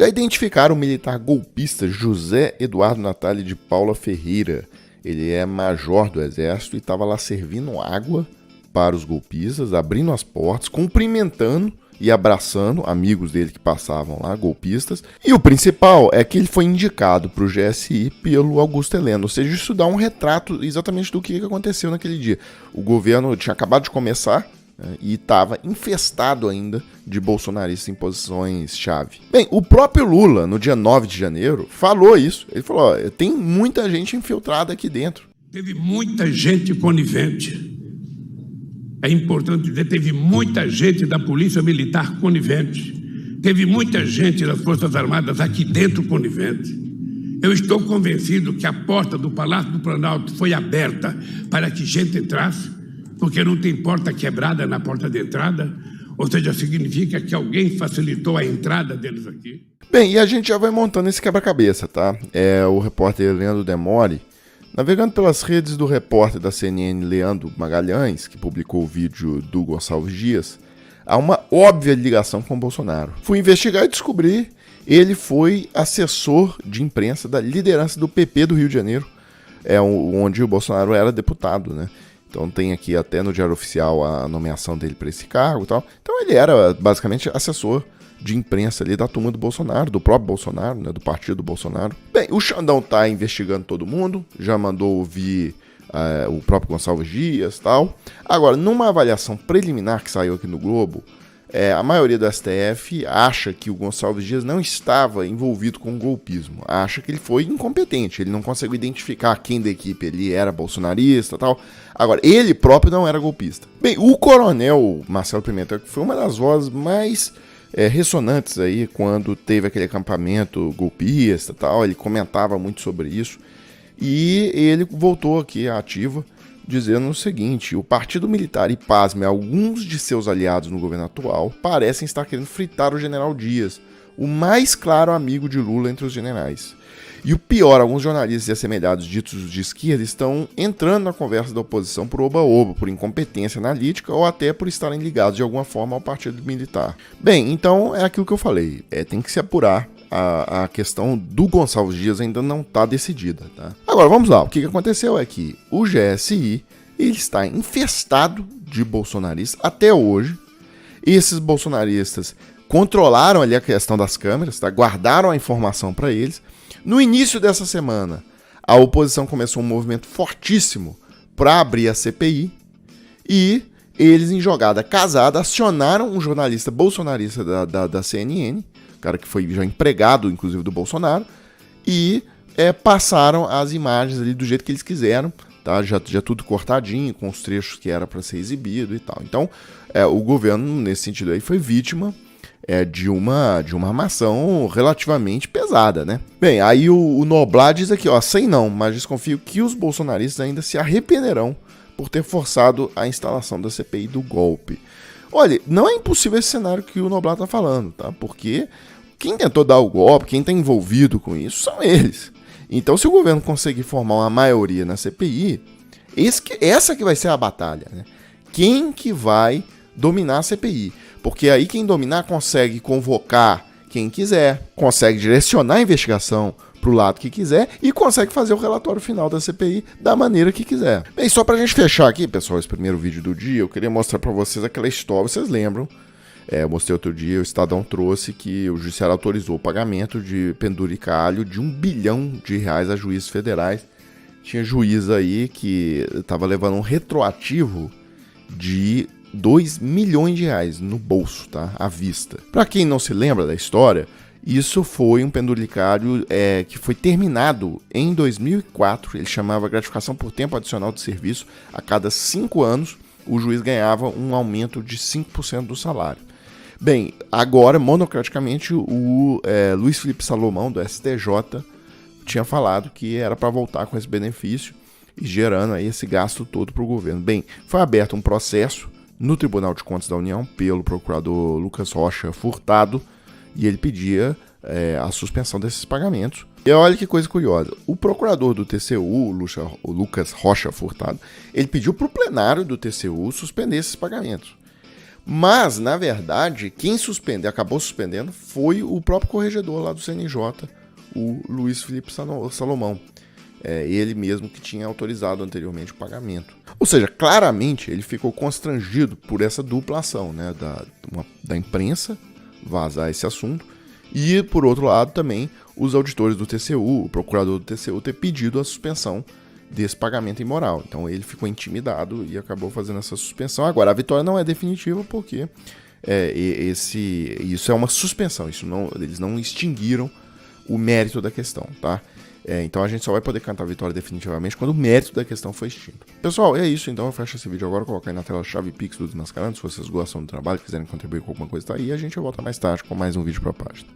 Já identificaram o militar golpista José Eduardo Natália de Paula Ferreira. Ele é major do Exército e estava lá servindo água para os golpistas, abrindo as portas, cumprimentando e abraçando amigos dele que passavam lá, golpistas. E o principal é que ele foi indicado para o GSI pelo Augusto Heleno, ou seja, isso dá um retrato exatamente do que aconteceu naquele dia. O governo tinha acabado de começar, né, e estava infestado ainda de bolsonaristas em posições-chave. Bem, o próprio Lula, no dia 9 de janeiro, falou isso. Ele falou, tem muita gente infiltrada aqui dentro. Teve muita gente conivente. É importante dizer, teve muita gente da Polícia Militar conivente. Teve muita gente das Forças Armadas aqui dentro conivente. Eu estou convencido que a porta do Palácio do Planalto foi aberta para que gente entrasse, porque não tem porta quebrada na porta de entrada, ou seja, significa que alguém facilitou a entrada deles aqui. Bem, e a gente já vai montando esse quebra-cabeça, tá? O repórter Leandro Demore, navegando pelas redes do repórter da CNN Leandro Magalhães, que publicou o vídeo do Gonçalves Dias, há uma óbvia ligação com o Bolsonaro. Fui investigar e descobri, ele foi assessor de imprensa da liderança do PP do Rio de Janeiro, onde o Bolsonaro era deputado, né? Então tem aqui até no Diário Oficial a nomeação dele para esse cargo e tal. Então ele era basicamente assessor de imprensa ali da turma do Bolsonaro, do próprio Bolsonaro, né, do partido do Bolsonaro. Bem, o Xandão tá investigando todo mundo, já mandou ouvir o próprio Gonçalves Dias e tal. Agora, numa avaliação preliminar que saiu aqui no Globo, a maioria do STF acha que o Gonçalves Dias não estava envolvido com o golpismo, acha que ele foi incompetente, ele não conseguiu identificar quem da equipe ele era bolsonarista e tal. Agora, ele próprio não era golpista. Bem, o coronel Marcelo Pimentel, que foi uma das vozes mais ressonantes aí quando teve aquele acampamento golpista e tal, ele comentava muito sobre isso, e ele voltou aqui à ativa dizendo o seguinte: o Partido Militar e, pasme, alguns de seus aliados no governo atual parecem estar querendo fritar o general Dias, o mais claro amigo de Lula entre os generais. E o pior, alguns jornalistas e assemelhados ditos de esquerda estão entrando na conversa da oposição por oba-oba, por incompetência analítica ou até por estarem ligados de alguma forma ao Partido Militar. Bem, então é aquilo que eu falei, tem que se apurar. A questão do Gonçalves Dias ainda não está decidida, tá? Agora, vamos lá. O que aconteceu é que o GSI ele está infestado de bolsonaristas até hoje. Esses bolsonaristas controlaram ali a questão das câmeras, tá? Guardaram a informação para eles. No início dessa semana, a oposição começou um movimento fortíssimo para abrir a CPI e eles, em jogada casada, acionaram um jornalista bolsonarista da CNN, cara que foi já empregado, inclusive, do Bolsonaro, e passaram as imagens ali do jeito que eles quiseram, tá? Já tudo cortadinho, com os trechos que era para ser exibido e tal. Então, o governo, nesse sentido aí, foi vítima de uma armação relativamente pesada, né? Bem, aí o Noblar diz aqui, sei não, mas desconfio que os bolsonaristas ainda se arrependerão por ter forçado a instalação da CPI do golpe. Olha, não é impossível esse cenário que o Noblar está falando, tá? Porque quem tentou dar o golpe, quem está envolvido com isso, são eles. Então, se o governo conseguir formar uma maioria na CPI, essa que vai ser a batalha, né? Quem que vai dominar a CPI? Porque aí quem dominar consegue convocar quem quiser, consegue direcionar a investigação para o lado que quiser e consegue fazer o relatório final da CPI da maneira que quiser. Bem, só para a gente fechar aqui, pessoal, esse primeiro vídeo do dia, eu queria mostrar para vocês aquela história, vocês lembram? Eu mostrei outro dia, o Estadão trouxe que o judiciário autorizou o pagamento de penduricalho de R$1 bilhão a juízes federais. Tinha juiz aí que estava levando um retroativo de R$2 milhões no bolso, tá? À vista. Para quem não se lembra da história, isso foi um penduricário que foi terminado em 2004. Ele chamava gratificação por tempo adicional de serviço. A cada 5 anos, o juiz ganhava um aumento de 5% do salário. Bem, agora, monocraticamente, o Luiz Felipe Salomão, do STJ, tinha falado que era para voltar com esse benefício e gerando aí esse gasto todo para o governo. Bem, foi aberto um processo no Tribunal de Contas da União pelo procurador Lucas Rocha Furtado, e ele pedia a suspensão desses pagamentos. E olha que coisa curiosa, o procurador do TCU, o Lucas Rocha Furtado, ele pediu para o plenário do TCU suspender esses pagamentos. Mas, na verdade, quem acabou suspendendo foi o próprio corregedor lá do CNJ, o Luiz Felipe Salomão. Ele mesmo que tinha autorizado anteriormente o pagamento. Ou seja, claramente ele ficou constrangido por essa dupla ação, né, da imprensa vazar esse assunto e, por outro lado, também os auditores do TCU, o procurador do TCU ter pedido a suspensão desse pagamento imoral. Então ele ficou intimidado e acabou fazendo essa suspensão. Agora, a vitória não é definitiva porque isso é uma suspensão, eles não extinguiram o mérito da questão, tá? Então a gente só vai poder cantar a vitória definitivamente quando o mérito da questão for extinto. Pessoal, é isso. Então eu fecho esse vídeo agora, colocar aí na tela a chave Pix do Desmascarando. Se vocês gostam do trabalho, quiserem contribuir com alguma coisa, tá aí. A gente volta mais tarde com mais um vídeo pra página.